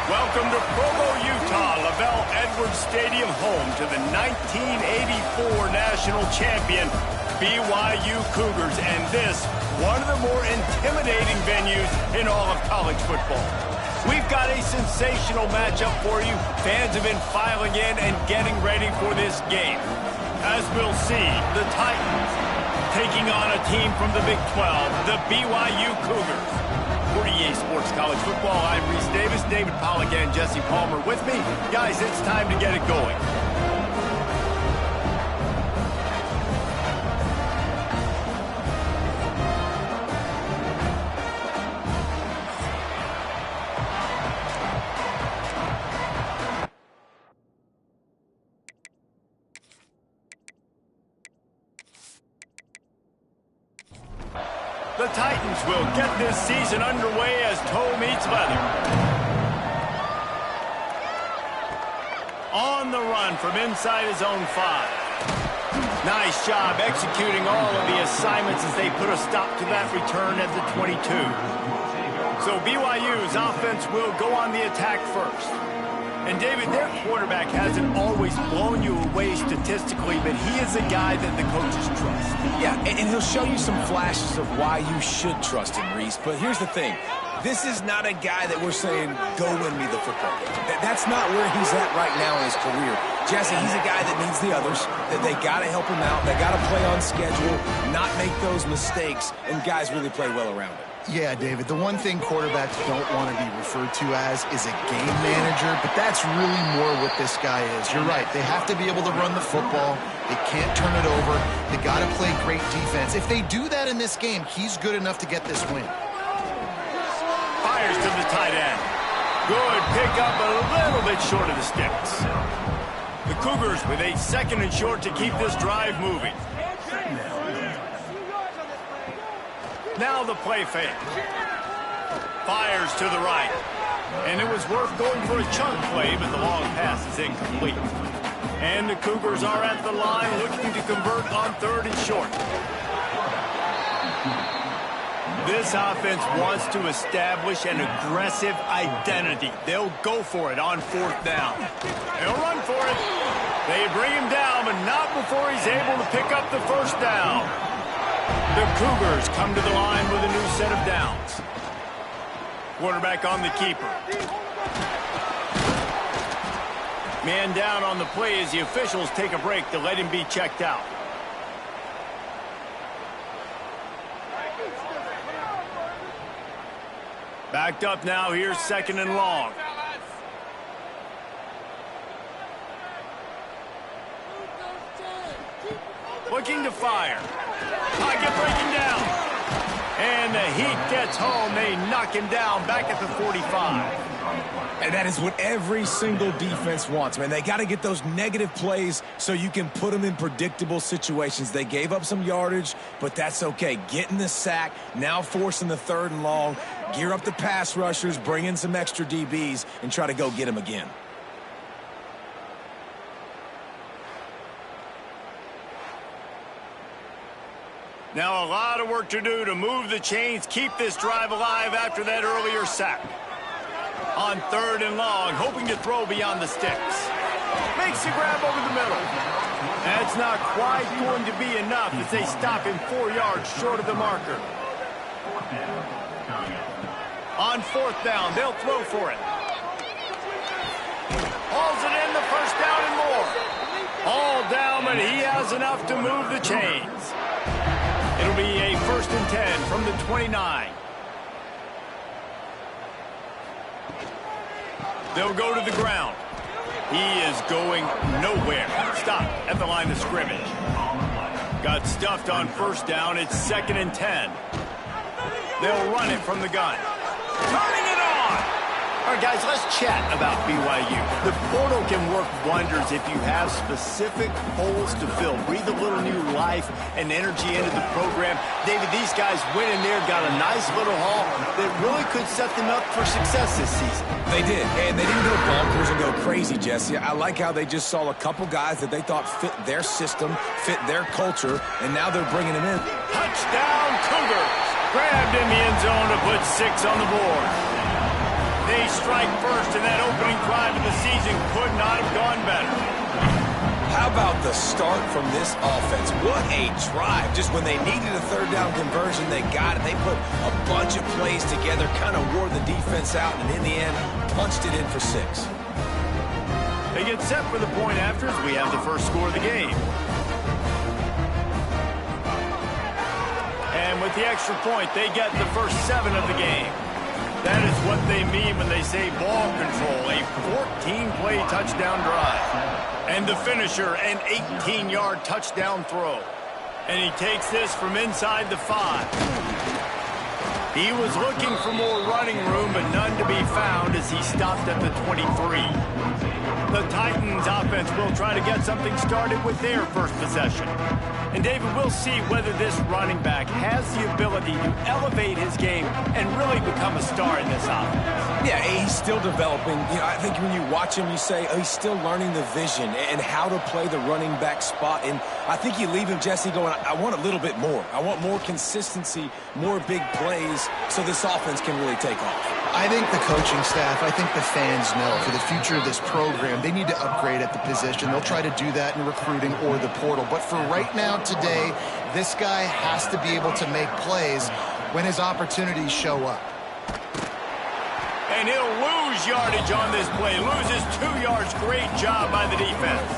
Welcome to Provo, Utah, LaVell Edwards Stadium, home to the 1984 national champion BYU Cougars, and this, one of the more intimidating venues in all of college football. We've got a sensational matchup for you. Fans have been filing in and getting ready for this game. As we'll see, the Titans taking on a team from the Big 12, the BYU Cougars. For EA Sports College Football, I'm Reese Davis, David Pollack, and Jesse Palmer with me. Guys, it's time to get it going. The Titans will get this season underway as toe meets leather. On the run from inside his own 5. Nice job executing all of the assignments as they put a stop to that return at the 22. So BYU's offense will go on the attack first. And David, their quarterback hasn't always blown you away statistically, but he is a guy that the coaches trust. Yeah, and he'll show you some flashes of why you should trust him, Reese. But here's the thing. This is not a guy that we're saying, go win me the football game. That's not where he's at right now in his career. Jesse, he's a guy that needs the others. That they got to help him out. They got to play on schedule, not make those mistakes, and guys really play well around him. Yeah, David, the one thing quarterbacks don't want to be referred to as is a game manager, but that's really more what this guy is. You're right. They have to be able to run the football. They can't turn it over. They got to play great defense. If they do that in this game, he's good enough to get this win. Fires to the tight end. Good pickup, a little bit short of the sticks. The Cougars with a 2nd and short to keep this drive moving. Now the play fake. Fires to the right. And it was worth going for a chunk play, but the long pass is incomplete. And the Cougars are at the line looking to convert on 3rd and short. This offense wants to establish an aggressive identity. They'll go for it on 4th down. They'll run for it. They bring him down, but not before he's able to pick up the 1st down. The Cougars come to the line with a new set of downs. Quarterback on the keeper. Man down on the play as the officials take a break to let him be checked out. Backed up now, here's 2nd and long. Looking to fire. Pocket breaking down. And the heat gets home. They knock him down back at the 45. And that is what every single defense wants, man. They got to get those negative plays so you can put them in predictable situations. They gave up some yardage, but that's okay. Getting the sack, now forcing the 3rd and long. Gear up the pass rushers, bring in some extra DBs, and try to go get them again. Now a lot of work to do to move the chains, keep this drive alive after that earlier sack. On 3rd and long, hoping to throw beyond the sticks. Makes the grab over the middle. That's not quite going to be enough as they stop him 4 yards short of the marker. On 4th down, they'll throw for it. Hauls it in, the 1st down and more. All down, but he has enough to move the chains. It'll be a 1st and 10 from the 29. They'll go to the ground. He is going nowhere. Stop at the line of scrimmage. Got stuffed on 1st down. It's 2nd and 10. They'll run it from the gun. Turning it on! All right, guys, let's chat about BYU. The portal can work wonders if you have specific holes to fill. Breathe a little new life and energy into the program. David, these guys went in there, got a nice little haul that really could set them up for success this season. They did, and they didn't go bonkers and go crazy, Jesse. I like how they just saw a couple guys that they thought fit their system, fit their culture, and now they're bringing them in. Touchdown, Cougars! Grabbed in the end zone to put 6 on the board. They strike first, and that opening drive of the season could not have gone better. How about the start from this offense? What a drive. Just when they needed a third down conversion, they got it. They put a bunch of plays together, kind of wore the defense out, and in the end, punched it in for 6. They get set for the point after as we have the first score of the game. And with the extra point, they get the first 7 of the game. That is what they mean when they say ball control, a 14-play touchdown drive. And the finisher, an 18-yard touchdown throw. And he takes this from inside the 5. He was looking for more running room, but none to be found as he stopped at the 23. The Titans offense will try to get something started with their first possession. And David, we'll see whether this running back has the ability to elevate his game and really become a star in this offense. Yeah, he's still developing. You know, I think when you watch him, you say, oh, he's still learning the vision and how to play the running back spot. And I think you leave him, Jesse, going, I want a little bit more. I want more consistency, more big plays so this offense can really take off. I think the coaching staff, I think the fans know for the future of this program, they need to upgrade at the position. They'll try to do that in recruiting or the portal. But for right now, today, this guy has to be able to make plays when his opportunities show up. And he'll lose yardage on this play. Loses 2 yards. Great job by the defense.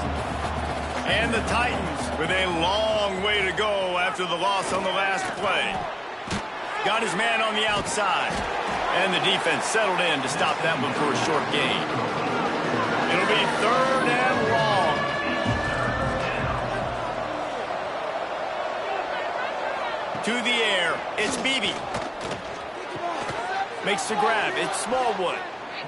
And the Titans with a long way to go after the loss on the last play. Got his man on the outside. And the defense settled in to stop that one for a short gain. It'll be 3rd and long. To the air. It's Beebe. Makes the grab. It's Smallwood.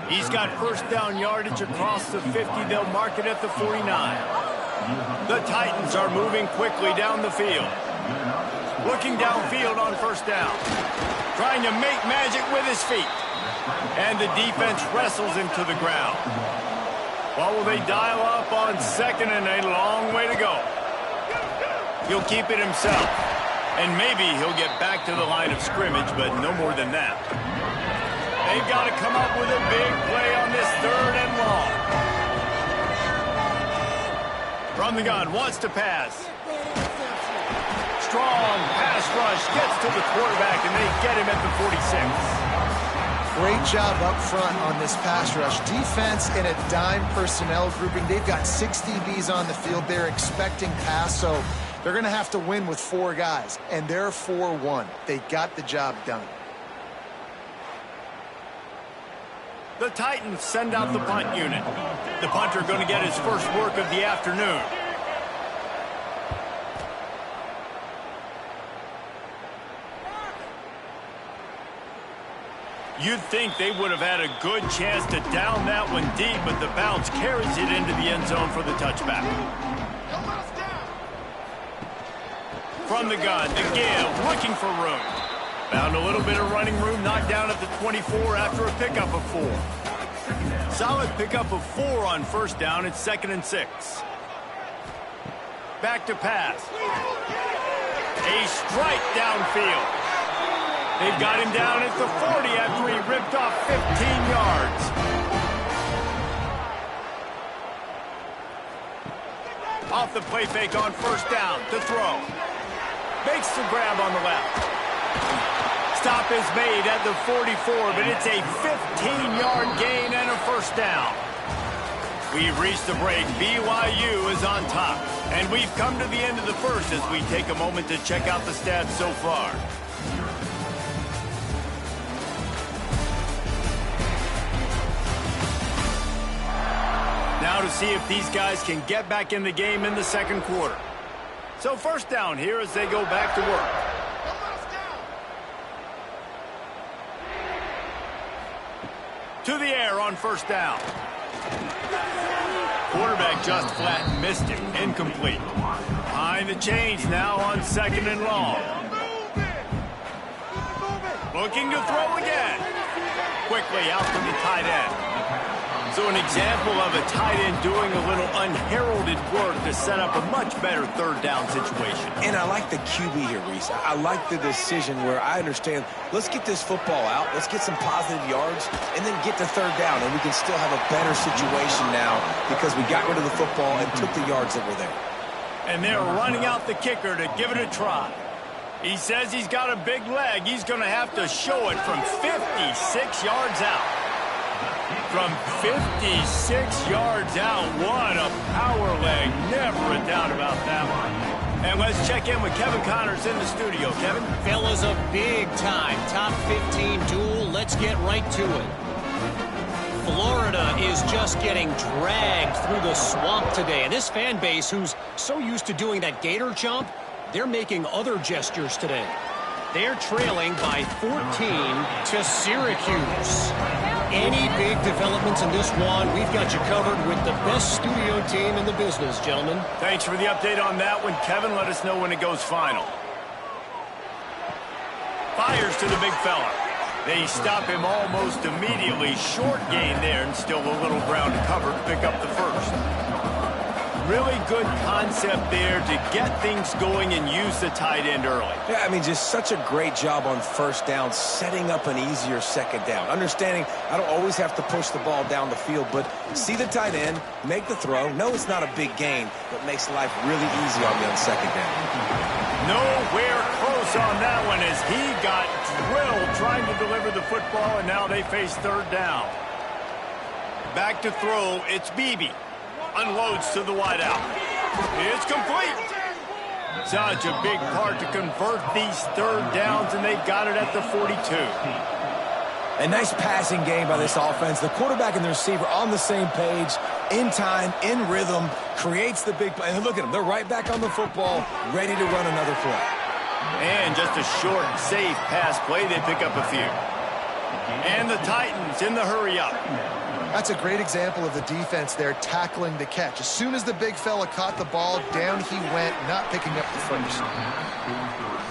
He's got first down yardage across the 50. They'll mark it at the 49. The Titans are moving quickly down the field. Looking downfield on first down. Trying to make magic with his feet. And the defense wrestles him to the ground. Well, will they dial up on 2nd and a long way to go? He'll keep it himself. And maybe he'll get back to the line of scrimmage, but no more than that. They've got to come up with a big play on this 3rd and long. From the gun, wants to pass. Strong pass rush, gets to the quarterback, and they get him at the 46. Great job up front on this pass rush. Defense in a dime personnel grouping. They've got 6 DBs on the field. They're expecting pass, so they're going to have to win with 4 guys, and they're 4-1. They got the job done. The Titans send out the punt unit. The punter going to get his first work of the afternoon. You'd think they would have had a good chance to down that one deep, but the bounce carries it into the end zone for the touchback. From the gun, the give, looking for room. Found a little bit of running room, knocked down at the 24 after a pickup of 4. Solid pickup of 4 on first down. It's 2nd and 6. Back to pass. A strike downfield. They've got him down at the 40 after he ripped off 15 yards. Off the play fake on first down to throw. Makes the grab on the left. Stop is made at the 44, but it's a 15-yard gain and a first down. We've reached the break. BYU is on top. And we've come to the end of the first as we take a moment to check out the stats so far. Now to see if these guys can get back in the game in the second quarter. So first down here as they go back to work. To the air on first down. Quarterback just flat missed him. Incomplete. Behind the chains now on 2nd and long. Looking to throw again. Quickly out to the tight end. So an example of a tight end doing a little unheralded work to set up a much better third down situation. And I like the QB here, Reese. I like the decision where I understand, let's get this football out, let's get some positive yards, and then get to third down, and we can still have a better situation now because we got rid of the football and took the yards that were there. And they're running out the kicker to give it a try. He says he's got a big leg. He's going to have to show it from 56 yards out. From 56 yards out, what a power leg. Never a doubt about that one. And let's check in with Kevin Connors in the studio. Kevin? Fellas, a big-time top 15 duel. Let's get right to it. Florida is just getting dragged through the swamp today. And this fan base, who's so used to doing that gator jump, they're making other gestures today. They're trailing by 14 to Syracuse. Any big developments in this one, we've got you covered with the best studio team in the business, gentlemen. Thanks for the update on that one, Kevin. Let us know when it goes final. Fires to the big fella. They stop him almost immediately. Short gain there, and still a little ground to cover to pick up the first. Really good concept there to get things going and use the tight end early. Yeah, I mean, just such a great job on first down, setting up an easier second down. Understanding I don't always have to push the ball down the field, but see the tight end, make the throw. No, it's not a big gain, but makes life really easy on me on second down. Nowhere close on that one as he got drilled trying to deliver the football, and now they face third down. Back to throw, it's Beebe. Unloads to the wideout. It's complete. Such a big part to convert these third downs, and they got it at the 42. A nice passing game by this offense. The quarterback and the receiver on the same page, in time, in rhythm, creates the big play. And look at them. They're right back on the football, ready to run another play. And just a short, safe pass play. They pick up a few. And the Titans in the hurry-up. That's a great example of the defense there tackling the catch. As soon as the big fella caught the ball, down he went, not picking up the first.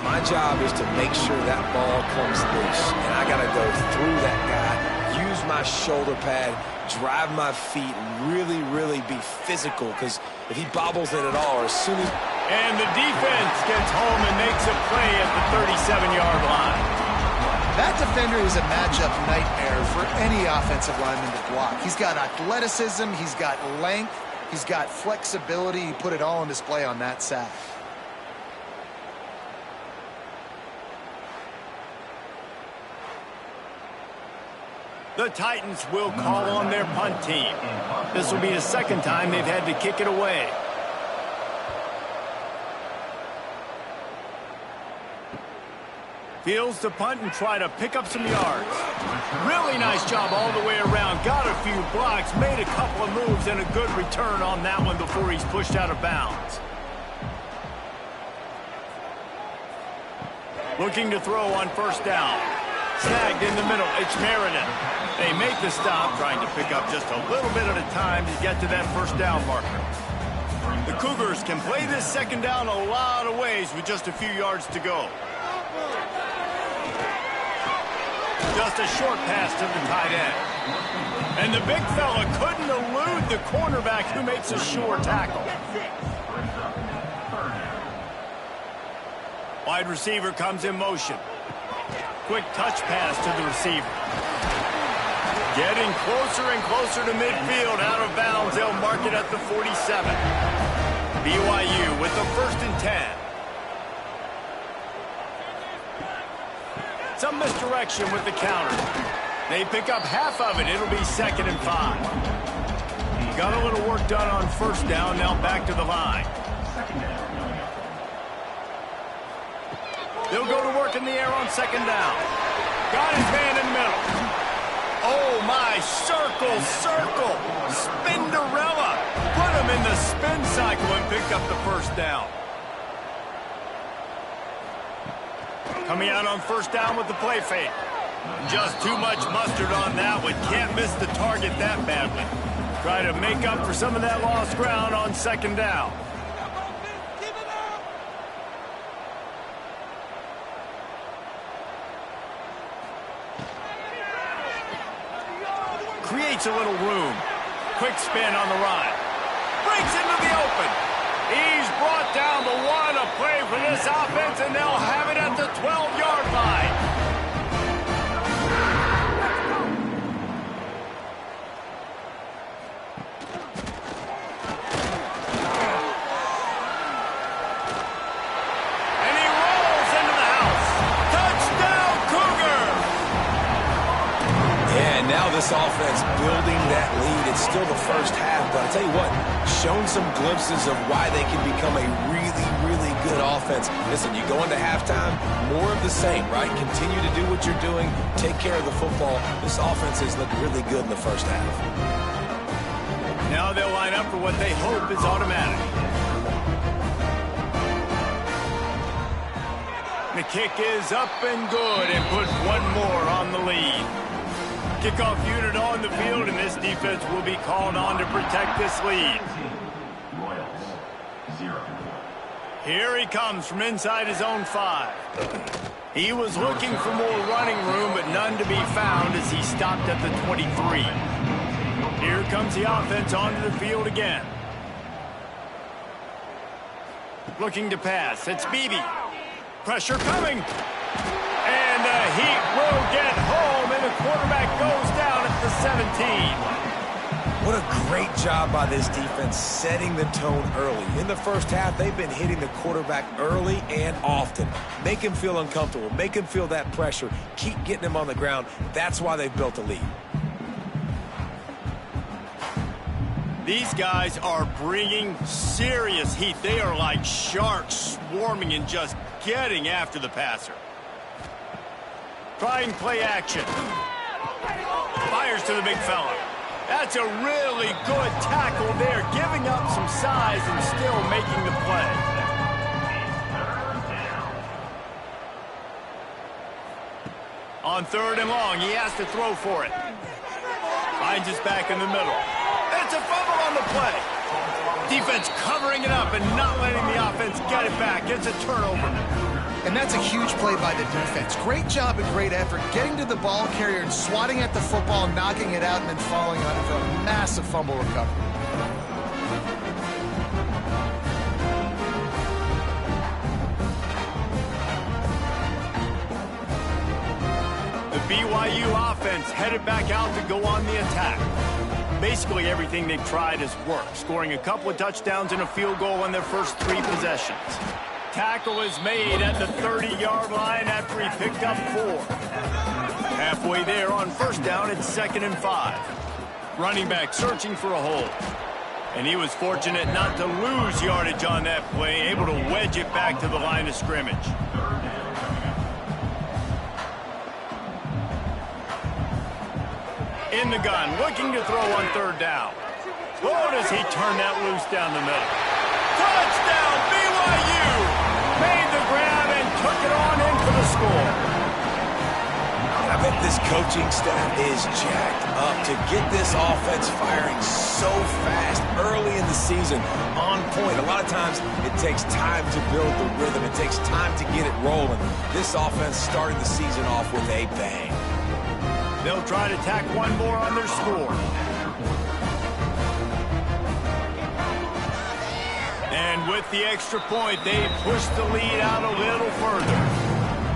My job is to make sure that ball comes loose. And I got to go through that guy, use my shoulder pad, drive my feet, and really, really be physical. Because if he bobbles it at all, or as soon as... And the defense gets home and makes a play at the 37-yard line. That defender is a matchup nightmare for any offensive lineman to block. He's got athleticism, he's got length, he's got flexibility. He put it all on display on that sack. The Titans will call on their punt team. This will be the second time they've had to kick it away. Fields to punt and try to pick up some yards. Really nice job all the way around. Got a few blocks, made a couple of moves, and a good return on that one before he's pushed out of bounds. Looking to throw on first down. Snagged in the middle. It's Meredith. They make the stop, trying to pick up just a little bit at a time to get to that first down marker. The Cougars can play this second down a lot of ways with just a few yards to go. Just a short pass to the tight end. And the big fella couldn't elude the cornerback who makes a sure tackle. Wide receiver comes in motion. Quick touch pass to the receiver. Getting closer and closer to midfield. Out of bounds. They'll mark it at the 47. BYU with the 1st and 10. Some misdirection with the counter. They pick up half of it. It'll be 2nd and 5. Got a little work done on first down. Now back to the line. They'll go to work in the air on second down. Got his man in the middle. Oh, my. Circle. Spinderella. Put him in the spin cycle and picked up the first down. Coming out on first down with the play fake. Just too much mustard on that one. Can't miss the target that badly. Try to make up for some of that lost ground on second down. Creates a little room. quick spin on the run. Breaks into the open. He's brought down the one. A play for this offense, and they'll have it at the 12-yard line. This offense building that lead. It's still the first half, but I'll tell you what, shown some glimpses of why they can become a really, really good offense. Listen, you go into halftime, more of the same, right? Continue to do what you're doing, take care of the football. This offense has looked really good in the first half. Now they'll line up for what they hope is automatic. The kick is up and good and put one more on the lead. Kickoff unit on the field, and this defense will be called on to protect this lead. Here he comes from inside his own 5. He was looking for more running room, but none to be found as he stopped at the 23. Here comes the offense onto the field again. Looking to pass. It's Beebe. Pressure coming. And the Heat will get home, and the quarterback goes down at the 17. What a great job by this defense setting the tone early. In the first half, they've been hitting the quarterback early and often. Make him feel uncomfortable. Make him feel that pressure. Keep getting him on the ground. That's why they've built a lead. These guys are bringing serious heat. They are like sharks swarming and just getting after the passer. Trying play action. Fires to the big fella. That's a really good tackle there, giving up some size and still making the play. On 3rd and long, he has to throw for it. Finds his back in the middle. It's a fumble on the play. Defense covering it up and not letting the offense get it back. It's a turnover. And that's a huge play by the defense. Great job and great effort getting to the ball carrier and swatting at the football, knocking it out, and then falling on it for a massive fumble recovery. The BYU offense headed back out to go on the attack. Basically everything they've tried has worked, scoring a couple of touchdowns and a field goal on their first 3 possessions. Tackle is made at the 30-yard line after he picked up 4. Halfway there on 1st down, it's 2nd and 5. Running back searching for a hole. And he was fortunate not to lose yardage on that play, able to wedge it back to the line of scrimmage. In the gun, looking to throw on 3rd down. Oh, does he turn that loose down the middle. Touchdown, BYU! Made the grab and took it on in for the score. I bet this coaching staff is jacked up to get this offense firing so fast early in the season, on point. A lot of times it takes time to build the rhythm. It takes time to get it rolling. This offense started the season off with a bang. They'll try to tack one more on their score. And with the extra point, they push the lead out a little further.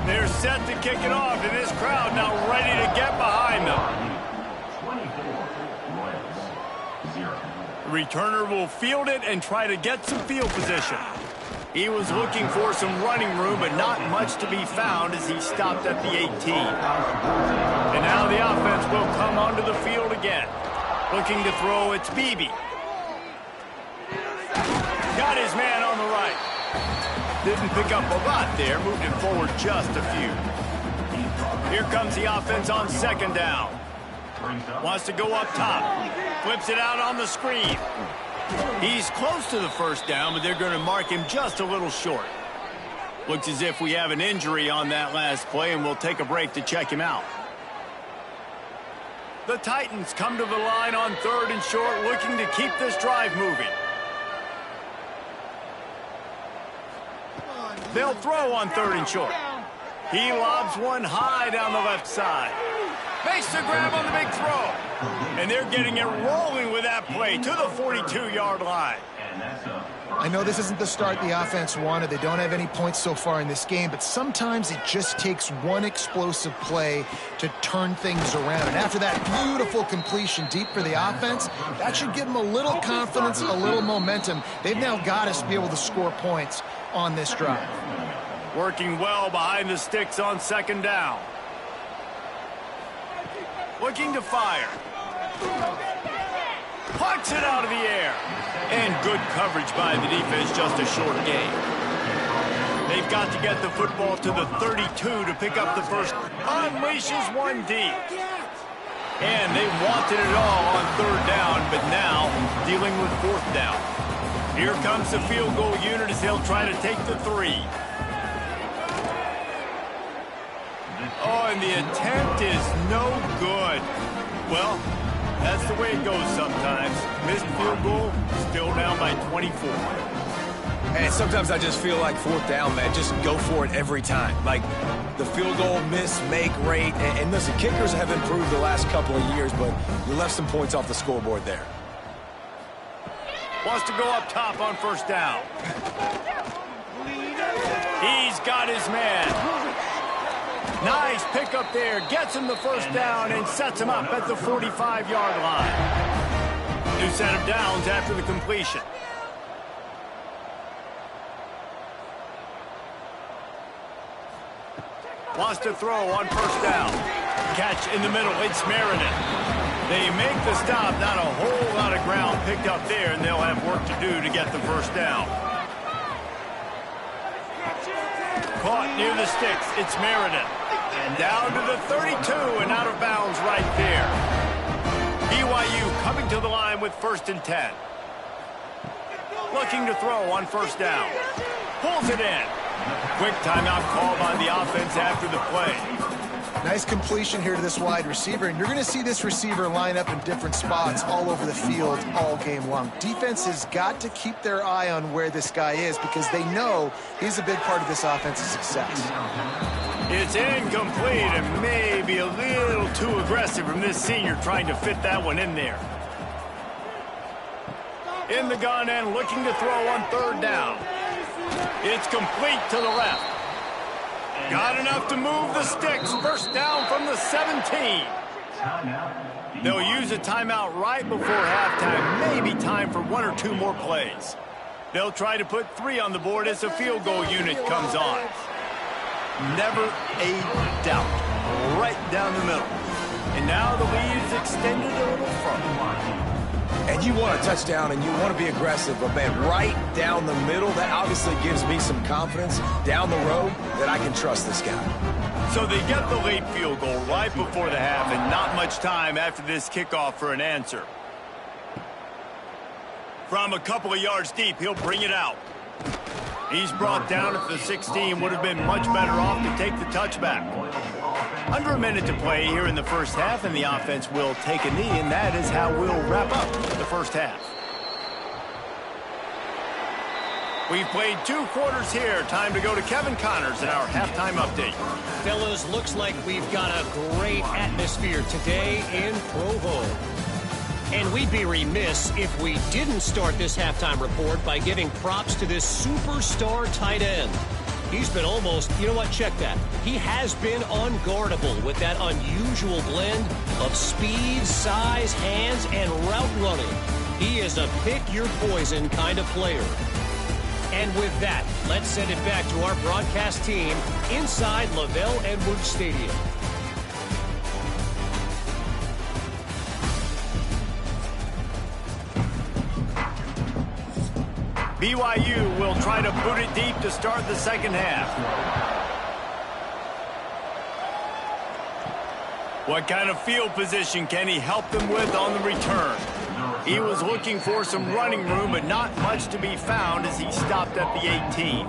They're set to kick it off, and this crowd now ready to get behind them. The returner will field it and try to get some field position. He was looking for some running room, but not much to be found as he stopped at the 18. And now the offense will come onto the field again. Looking to throw, it's Beebe. Got his man on the right. Didn't pick up a lot there, moved it forward just a few. Here comes the offense on 2nd down. Wants to go up top. Flips it out on the screen. He's close to the 1st down, but they're going to mark him just a little short. Looks as if we have an injury on that last play, and we'll take a break to check him out. The Titans come to the line on 3rd and short, looking to keep this drive moving. They'll throw on 3rd and short. He lobs one high down the left side. Makes the grab on the big throw. And they're getting it rolling with that play to the 42-yard line. I know this isn't the start the offense wanted. They don't have any points so far in this game, but sometimes it just takes one explosive play to turn things around. And after that beautiful completion deep for the offense, that should give them a little confidence, a little momentum. They've now got us to be able to score points on this drive. Working well behind the sticks on second down. Looking to fire. Pucks it out of the air. And good coverage by the defense, just a short gain. They've got to get the football to the 32 to pick up the first. Unleashes one deep. And they wanted it all on third down, but now dealing with fourth down. Here comes the field goal unit as they'll try to take the 3. Oh, and the attempt is no good. Well, that's the way it goes sometimes. Missed field goal, still down by 24. And sometimes I just feel like fourth down, man, just go for it every time. Like the field goal miss-make rate. And listen, kickers have improved the last couple of years, but you left some points off the scoreboard there. Wants to go up top on first down. He's got his man. Nice pickup there. Gets him the first down and sets him up at the 45-yard line. New set of downs after the completion. Wants to throw on first down. Catch in the middle. It's Meredith. They make the stop. Not a whole lot of ground picked up there, and they'll have work to do to get the first down. Caught near the sticks. It's Meredith. And down to the 32 and out of bounds right there. BYU coming to the line with 1st and 10. Looking to throw on first down. Pulls it in. Quick timeout call by the offense after the play. Nice completion here to this wide receiver, and you're going to see this receiver line up in different spots all over the field all game long. Defense has got to keep their eye on where this guy is because they know he's a big part of this offense's success. It's incomplete and maybe a little too aggressive from this senior trying to fit that one in there. In the gun and looking to throw on third down. It's complete to the left. Got enough to move the sticks. First down from the 17. They'll use a timeout right before halftime. Maybe time for 1 or 2 more plays. They'll try to put 3 on the board as the field goal unit comes on. Never a doubt. Right down the middle. And now the lead is extended a little further. And you want a touchdown and you want to be aggressive, but man, right down the middle, that obviously gives me some confidence down the road that I can trust this guy. So they get the late field goal right before the half and not much time after this kickoff for an answer. From a couple of yards deep, he'll bring it out. He's brought down at the 16, would have been much better off to take the touchback. Under a minute to play here in the first half, and the offense will take a knee, and that is how we'll wrap up the first half. We've played 2 quarters here. Time to go to Kevin Connors in our halftime update. Fellas, looks like we've got a great atmosphere today in Provo. And we'd be remiss if we didn't start this halftime report by giving props to this superstar tight end. He's been almost, you know what, check that. He has been unguardable with that unusual blend of speed, size, hands, and route running. He is a pick-your-poison kind of player. And with that, let's send it back to our broadcast team inside LaVell Edwards Stadium. BYU will try to boot it deep to start the second half. What kind of field position can he help them with on the return? He was looking for some running room, but not much to be found as he stopped at the 18.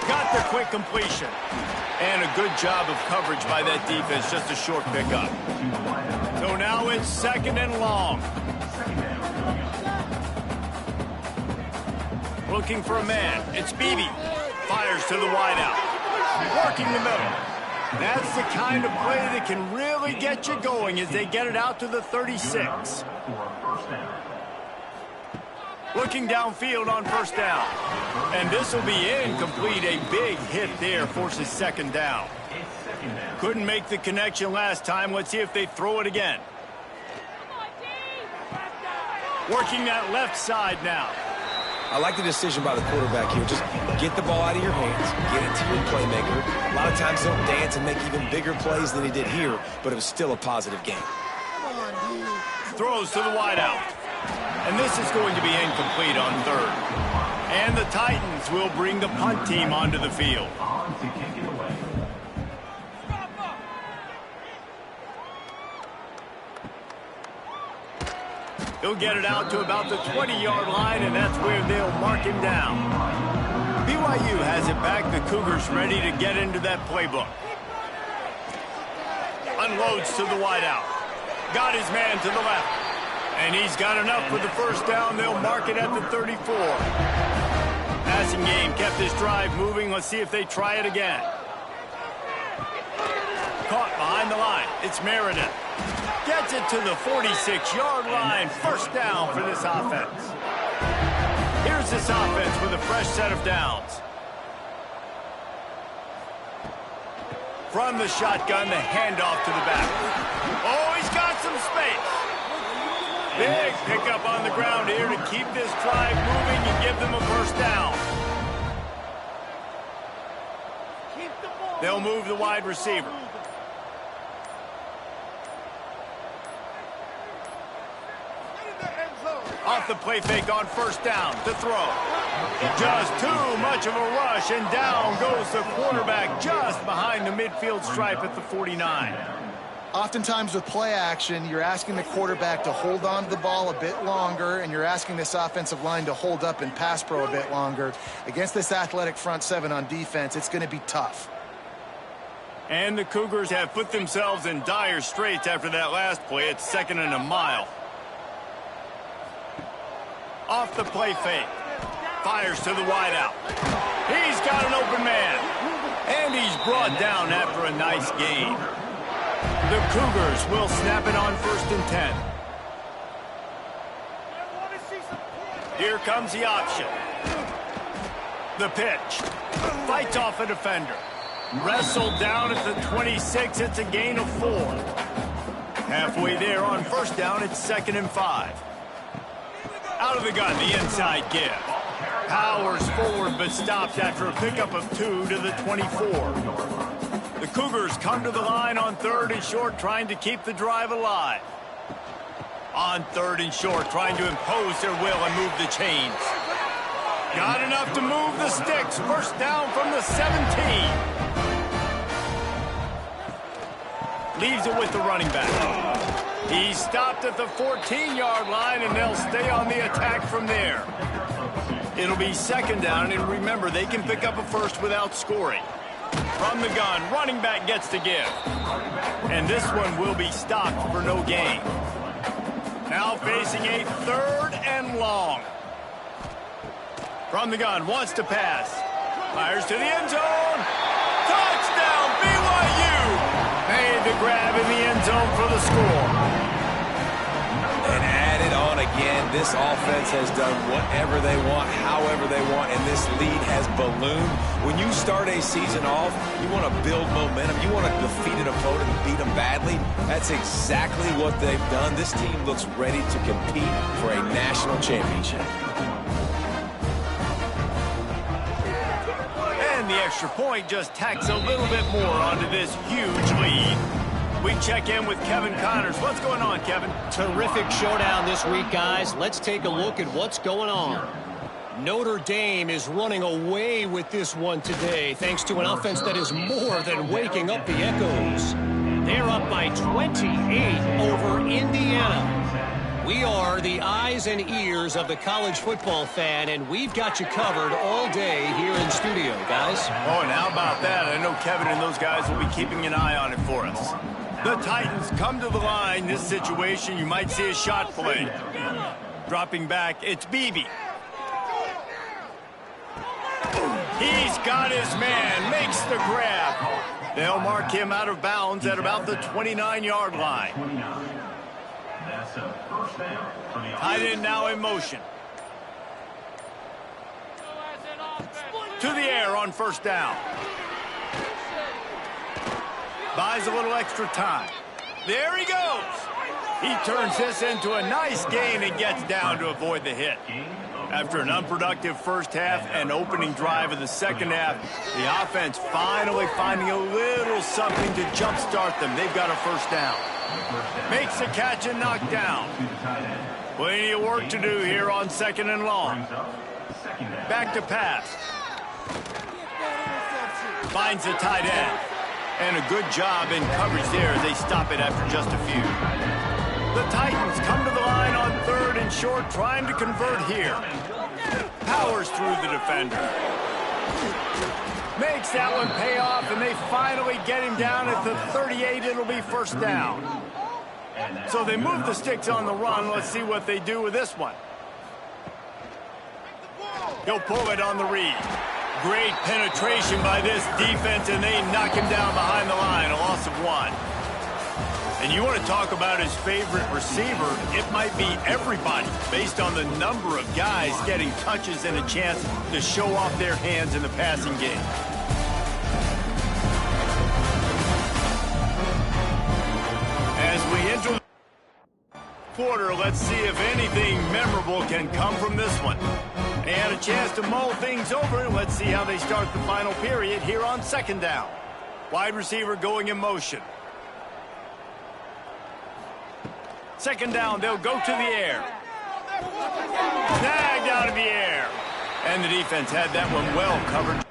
Got the quick completion. And a good job of coverage by that defense, just a short pickup. So now it's 2nd and long. Looking for a man. It's Beebe. Fires to the wideout. working the middle. That's the kind of play that can really get you going as they get it out to the 36. Looking downfield on first down. And this will be incomplete. A big hit there forces second down. Couldn't make the connection last time. Let's see if they throw it again. Working that left side now. I like the decision by the quarterback here. Just get the ball out of your hands, get it to your playmaker. A lot of times he'll dance and make even bigger plays than he did here, but it was still a positive game. Throws to the wideout. And this is going to be incomplete on third. And the Titans will bring the punt team onto the field. He'll get it out to about the 20-yard line, and that's where they'll mark him down. BYU has it back. The Cougars ready to get into that playbook. Unloads to the wideout. Got his man to the left. And he's got enough for the first down. They'll mark it at the 34. Passing game kept this drive moving. Let's see if they try it again. Caught behind the line. It's Meredith. Gets it to the 46-yard line. First down for this offense. Here's this offense with a fresh set of downs. From the shotgun, the handoff to the back. Oh, he's got some space. Big pickup on the ground here to keep this drive moving and give them a first down. They'll move the wide receiver. Off the play fake on first down to throw. Just too much of a rush, and down goes the quarterback just behind the midfield stripe at the 49. Oftentimes with play action, you're asking the quarterback to hold on to the ball a bit longer, and you're asking this offensive line to hold up in pass pro a bit longer. Against this athletic front seven on defense, it's going to be tough. And the Cougars have put themselves in dire straits after that last play. It's 2nd and a mile. Off the play fake. Fires to the wideout. He's got an open man. And he's brought down after a nice gain. The Cougars will snap it on 1st and 10. Here comes the option. The pitch. Fights off a defender. Wrestled down at the 26. It's a gain of 4. Halfway there on first down, it's 2nd and 5. Out of the gun, the inside give. Powers forward, but stops after a pickup of 2 to the 24. The Cougars come to the line on 3rd and short, trying to keep the drive alive. On 3rd and short, trying to impose their will and move the chains. Got enough to move the sticks. First down from the 17. Leaves it with the running back. He stopped at the 14-yard line, and they'll stay on the attack from there. It'll be 2nd down, and remember, they can pick up a first without scoring. From the gun, running back gets to give. And this one will be stopped for no gain. Now facing a 3rd and long. From the gun, wants to pass. Fires to the end zone. Touchdown, BYU! Made the grab in the end zone for the score. And added on again, this offense has done whatever they want, however they want, and this lead has ballooned. When you start a season off, you want to build momentum. You want to defeat an opponent and beat them badly. That's exactly what they've done. This team looks ready to compete for a national championship. And the extra point just tacks a little bit more onto this huge lead. We check in with Kevin Connors. What's going on, Kevin? Terrific showdown this week, guys. Let's take a look at what's going on. Notre Dame is running away with this one today, thanks to an offense that is more than waking up the echoes. They're up by 28 over Indiana. We are the eyes and ears of the college football fan, and we've got you covered all day here in studio, guys. Oh, and how about that? I know Kevin and those guys will be keeping an eye on it for us. The Titans come to the line. This situation, you might see a shot play. Dropping back, it's Beebe. He's got his man, makes the grab. They'll mark him out of bounds at about the 29-yard line. Tight end now in motion. To the air on first down. Buys a little extra time. There he goes. He turns this into a nice gain and gets down to avoid the hit. After an unproductive first half and opening drive of the second half, the offense finally finding a little something to jumpstart them. They've got a first down. Makes the catch and knocked down. Plenty of work to do here on second and long. Back to pass. Finds the tight end. And a good job in coverage there as they stop it after just a few. The Titans come to the line on third and short, trying to convert here. Powers through the defender. Makes that one pay off, and they finally get him down at the 38. It'll be first down. So they move the sticks on the run. Let's see what they do with this one. He'll pull it on the read. Great penetration by this defense, and they knock him down behind the line, a loss of 1. And you want to talk about his favorite receiver, it might be everybody, based on the number of guys getting touches and a chance to show off their hands in the passing game. As we enter the quarter, let's see if anything memorable can come from this one. They had a chance to mull things over. Let's see how they start the final period here on second down. Wide receiver going in motion. Second down, they'll go to the air. Snagged out of the air. And the defense had that one well covered.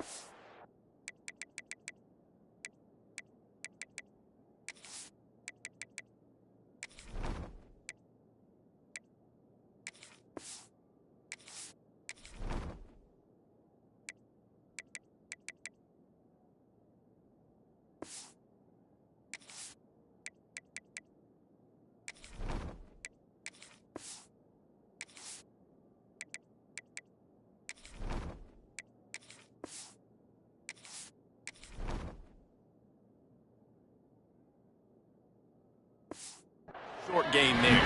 Short game there.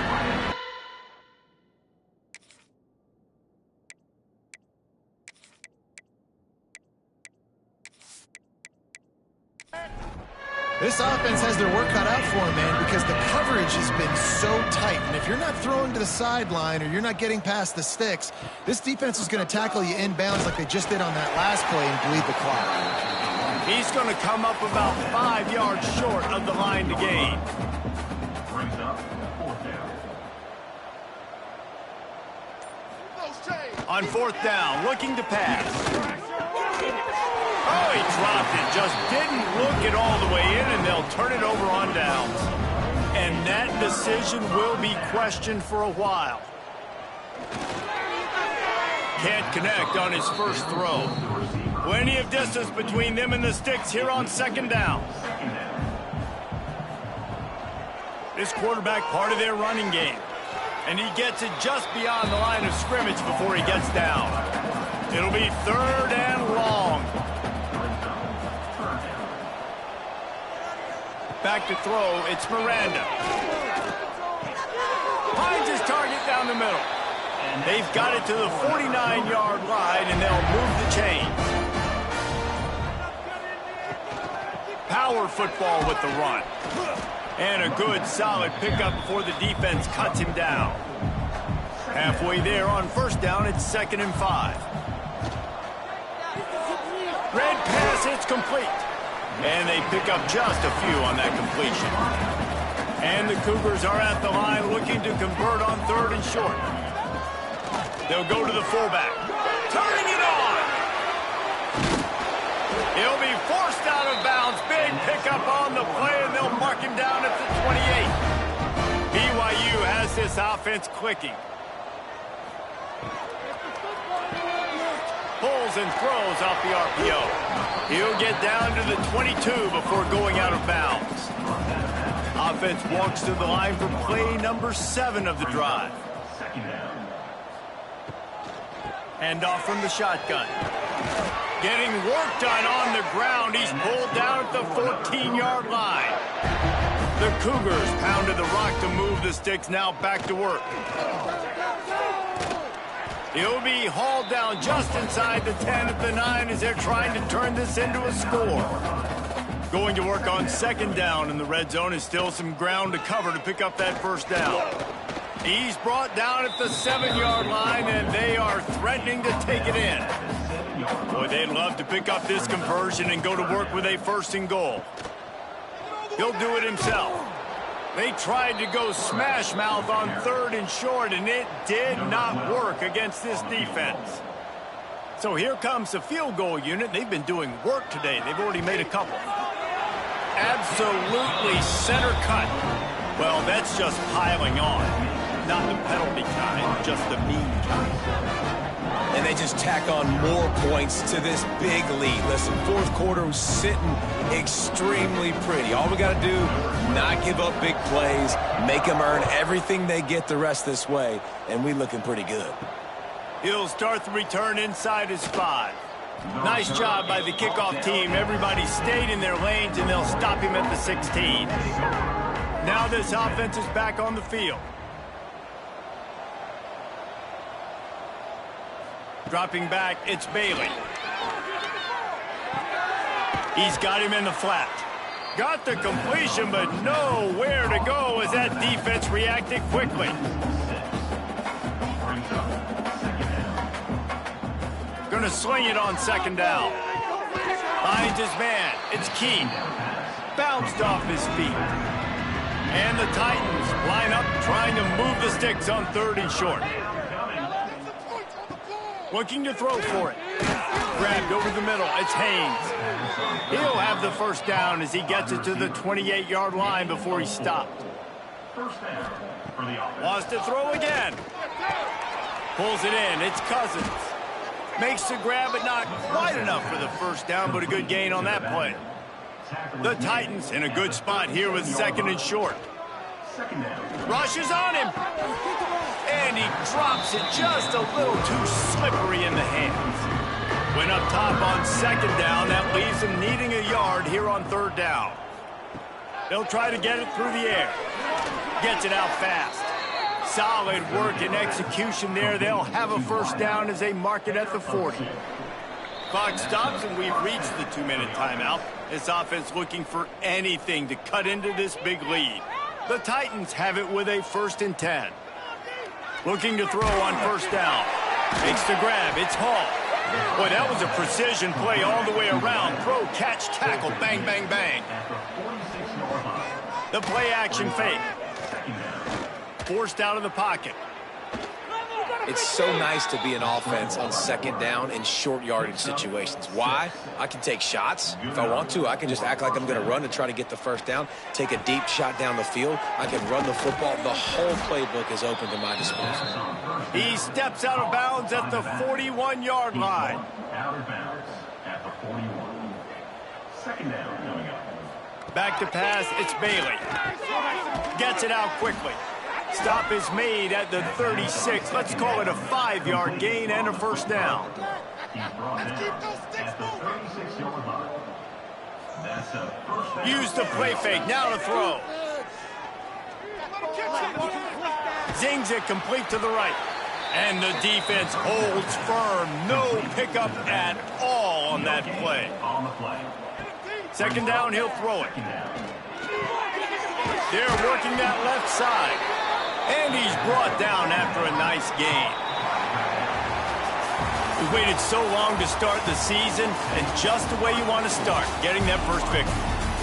This offense has their work cut out for them, man, because the coverage has been so tight. And if you're not throwing to the sideline or you're not getting past the sticks, this defense is going to tackle you inbounds like they just did on that last play and bleed the clock. He's going to come up about 5 yards short of the line to gain. On fourth down, looking to pass. Oh, he dropped it. Just didn't look it all the way in, and they'll turn it over on downs. And that decision will be questioned for a while. Can't connect on his first throw. Plenty of distance between them and the sticks here on second down. This quarterback part of their running game. And he gets it just beyond the line of scrimmage before he gets down. It'll be third and long. Back to throw, it's Miranda. Finds his target down the middle. And they've got it to the 49-yard line, and they'll move the chains. Power football with the run. And a good, solid pickup before the defense cuts him down. Halfway there on first down, it's 2nd and 5. Red pass, it's complete. And they pick up just a few on that completion. And the Cougars are at the line looking to convert on third and short. They'll go to the fullback. Turning it on! He'll be forced out of bounds. Big pickup on the play, and they'll mark him down at the 28. BYU has this offense clicking. Pulls and throws off the RPO. He'll get down to the 22 before going out of bounds. Offense walks to the line for play number 7 of the drive. Hand off from the shotgun. Getting work done on the ground. He's pulled down at the 14-yard line. The Cougars pounded the rock to move the sticks, now back to work. He'll be hauled down just inside the 10 at the 9 as they're trying to turn this into a score. Going to work on second down in the red zone is still some ground to cover to pick up that first down. He's brought down at the 7-yard line, and they are threatening to take it in. Boy, they'd love to pick up this conversion and go to work with a first and goal. He'll do it himself. They tried to go smash mouth on third and short, and it did not work against this defense. So here comes the field goal unit. They've been doing work today. They've already made a couple. Absolutely center cut. Well, that's just piling on. Not the penalty kind, just the mean kind. And they just tack on more points to this big lead. Listen, fourth quarter was sitting extremely pretty. All we got to do, not give up big plays, make them earn everything they get the rest this way, and we looking pretty good. He'll start the return inside his 5. Nice job by the kickoff team. Everybody stayed in their lanes, and they'll stop him at the 16. Now this offense is back on the field. Dropping back, it's Bailey. He's got him in the flat. Got the completion, but nowhere to go as that defense reacted quickly. Gonna sling it on second down. Finds his man. It's Key. Bounced off his feet. And the Titans line up trying to move the sticks on third and short. Looking to throw for it. Grabbed over the middle. It's Haynes. He'll have the first down as he gets it to the 28-yard line before he stopped. Wants to throw again. Pulls it in. It's Cousins. Makes the grab, but not quite enough for the first down, but a good gain on that play. The Titans in a good spot here with second and short. Rushes on him. And he drops it just a little too slippery in the hands. Went up top on second down. That leaves him needing a yard here on third down. They'll try to get it through the air. Gets it out fast. Solid work and execution there. They'll have a first down as they mark it at the 40. Clock stops and we've reached the 2-minute timeout. This offense looking for anything to cut into this big lead. The Titans have it with a 1st and 10. Looking to throw on first down. Makes the grab. It's Hall. Boy, that was a precision play all the way around. Throw, catch, tackle, bang, bang, bang. The play action fake. Forced out of the pocket. It's so nice to be an offense on second down in short yardage situations. Why? I can take shots. If I want to, I can just act like I'm going to run to try to get the first down, take a deep shot down the field. I can run the football. The whole playbook is open to my disposal. He steps out of bounds at the 41-yard line. Out of bounds at the 41. Second down coming up. Back to pass, it's Bailey. Gets it out quickly. Stop is made at the 36. Let's call it a 5-yard gain and a first down. Use the play fake. Now to throw. Zings it complete to the right. And the defense holds firm. No pickup at all on that play. Second down, he'll throw it. They're working that left side. And he's brought down after a nice gain. We waited so long to start the season, and just the way you want to start, getting that first victory.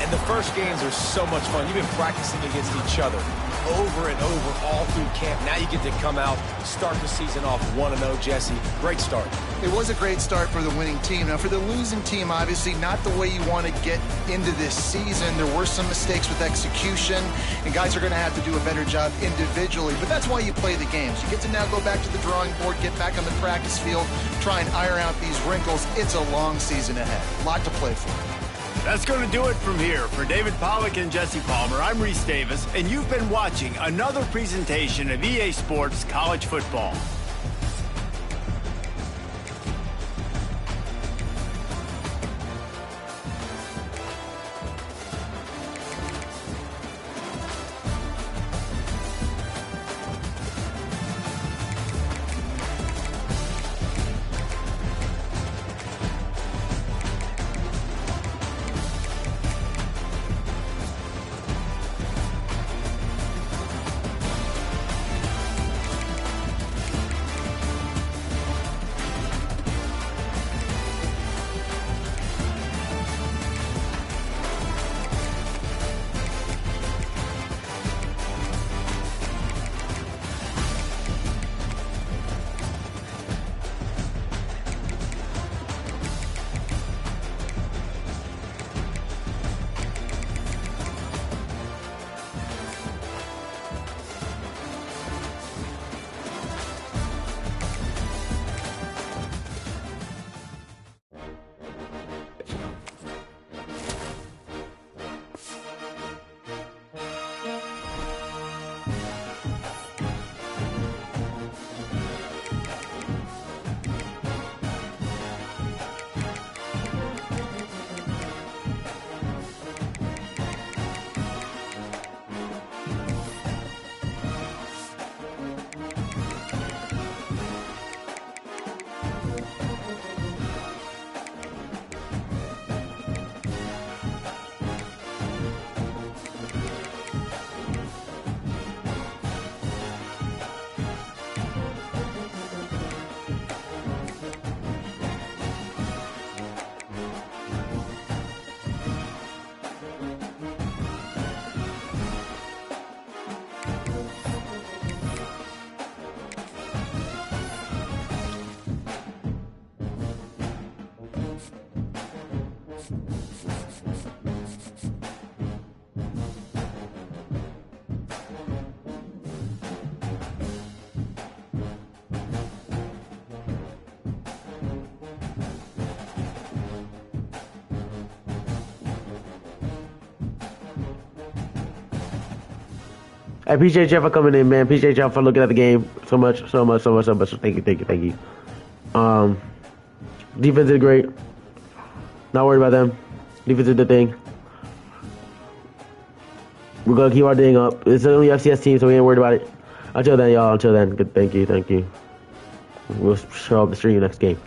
And the first games are so much fun. You've been practicing against each other over and over all through camp. Now you get to come out, start the season off 1-0, Jesse. Great start. It was a great start for the winning team. Now, for the losing team, obviously not the way you want to get into this season. There were some mistakes with execution, and guys are going to have to do a better job individually. But that's why you play the games. You get to now go back to the drawing board, get back on the practice field, try and iron out these wrinkles. It's a long season ahead. A lot to play for. That's going to do it from here. For David Pollack and Jesse Palmer, I'm Reese Davis, and you've been watching another presentation of EA Sports College Football. I appreciate y'all for coming in, man. Appreciate y'all for looking at the game so much. Thank you. Defense did great. Not worried about them. Defense did the thing. We're gonna keep our ding up. It's the only FCS team, so we ain't worried about it. Until then, y'all. Good. Thank you. We'll show up the stream next game.